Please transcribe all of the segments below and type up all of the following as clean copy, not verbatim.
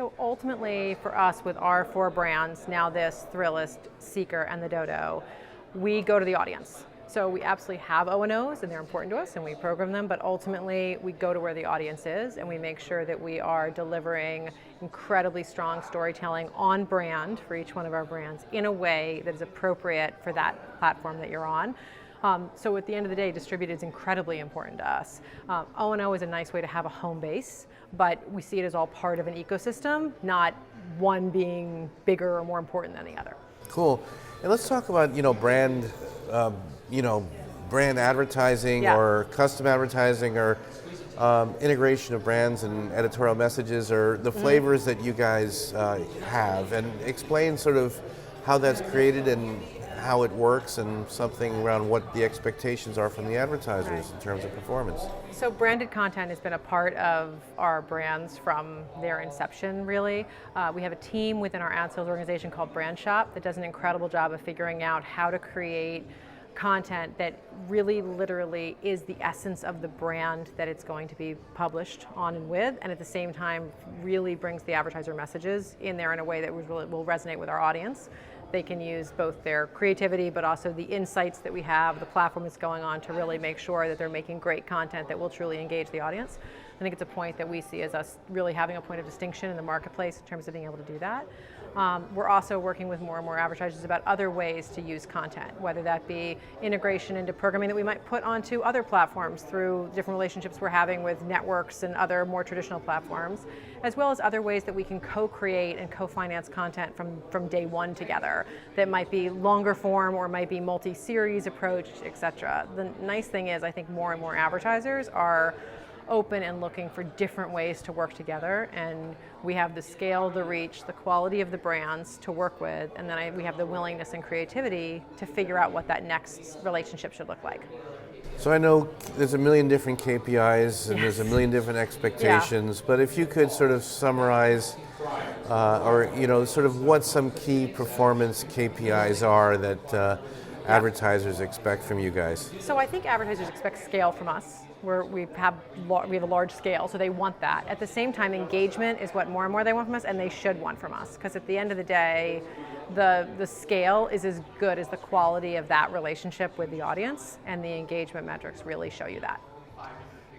So ultimately for us, with our 4 brands, NowThis, Thrillist, Seeker, and the Dodo, we go to the audience. So we absolutely have O&Os and they're important to us and we program them, but ultimately we go to where the audience is and we make sure that we are delivering incredibly strong storytelling on brand for each one of our brands in a way that is appropriate for that platform that you're on. So at the end of the day, distributed is incredibly important to us. O&O is a nice way to have a home base, but we see it as all part of an ecosystem, not one being bigger or more important than the other. Cool. And let's talk about, brand, brand advertising or custom advertising or integration of brands and editorial messages or the flavors that you guys have, and explain sort of how that's created and how it works and something around what the expectations are from the advertisers in terms of performance. So branded content has been a part of our brands from their inception, really. We have a team within our ad sales organization called Brand Shop that does an incredible job of figuring out how to create content that really literally is the essence of the brand that it's going to be published on and with, and at the same time really brings the advertiser messages in there in a way that will resonate with our audience. They can use both their creativity but also the insights that we have, the platform that's going on, to really make sure that they're making great content that will truly engage the audience. I think it's a point that we see as us really having a point of distinction in the marketplace in terms of being able to do that. We're also working with more and more advertisers about other ways to use content, whether that be integration into programming that we might put onto other platforms through different relationships we're having with networks and other more traditional platforms, as well as other ways that we can co-create and co-finance content from day one together that might be longer form or might be multi-series approach, etc. The nice thing is I think more and more advertisers are open and looking for different ways to work together, and we have the scale, the reach, the quality of the brands to work with, and then we have the willingness and creativity to figure out what that next relationship should look like. So I know there's a million different KPIs and there's a million different expectations, but if you could sort of summarize or sort of what some key performance KPIs are that advertisers expect from you guys. So I think advertisers expect scale from us. We have a large scale, so they want that. At the same time, engagement is what more and more they want from us, and they should want from us, because at the end of the day, the scale is as good as the quality of that relationship with the audience, and the engagement metrics really show you that.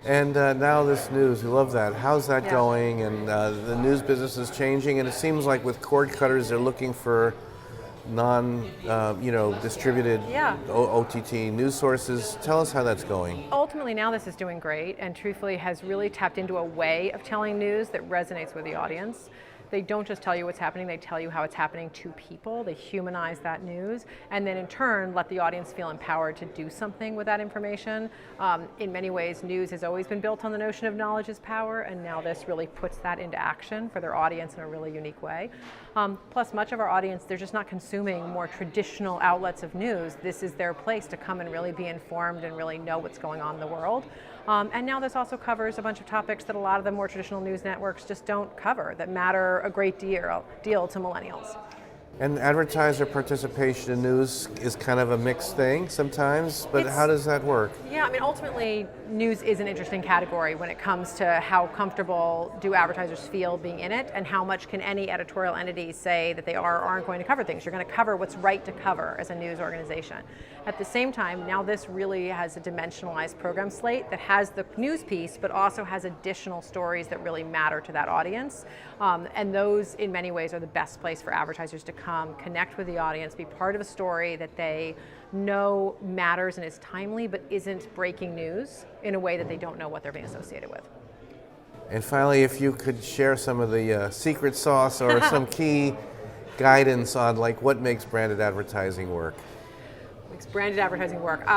And now this news, we love that. How's that going? And the news business is changing, and it seems like with cord cutters, they're looking for distributed OTT news sources. Tell us how that's going. Ultimately, now this is doing great, and truthfully has really tapped into a way of telling news that resonates with the audience. They don't just tell you what's happening, they tell you how it's happening to people. They humanize that news, and then in turn let the audience feel empowered to do something with that information. In many ways, news has always been built on the notion of knowledge is power, and now this really puts that into action for their audience in a really unique way. Plus, much of our audience, they're just not consuming more traditional outlets of news. This is their place to come and really be informed and really know what's going on in the world. And now this also covers a bunch of topics that a lot of the more traditional news networks just don't cover, that matter a great deal to millennials. And advertiser participation in news is kind of a mixed thing sometimes, but how does that work? Yeah, I mean, ultimately, news is an interesting category when it comes to how comfortable do advertisers feel being in it, and how much can any editorial entity say that they are or aren't going to cover things. You're going to cover what's right to cover as a news organization. At the same time, now this really has a dimensionalized program slate that has the news piece, but also has additional stories that really matter to that audience. And those, in many ways, are the best place for advertisers to come, connect with the audience, be part of a story that they know matters and is timely, but isn't breaking news in a way that they don't know what they're being associated with. And finally, if you could share some of the secret sauce or some key guidance on what makes branded advertising work. Makes branded advertising work.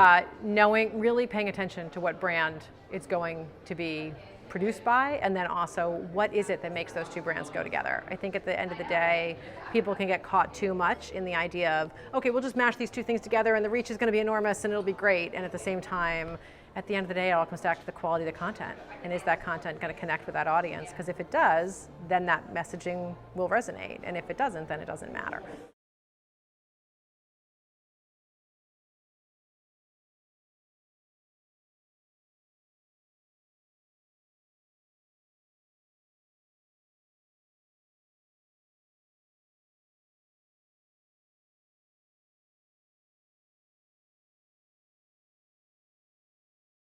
Really paying attention to what brand it's going to be produced by, and then also what is it that makes those two brands go together. I think at the end of the day, people can get caught too much in the idea of, okay, we'll just mash these two things together and the reach is going to be enormous and it'll be great, and at the same time, at the end of the day, it all comes back to the quality of the content. And is that content going to connect with that audience? Because if it does, then that messaging will resonate, and if it doesn't, then it doesn't matter.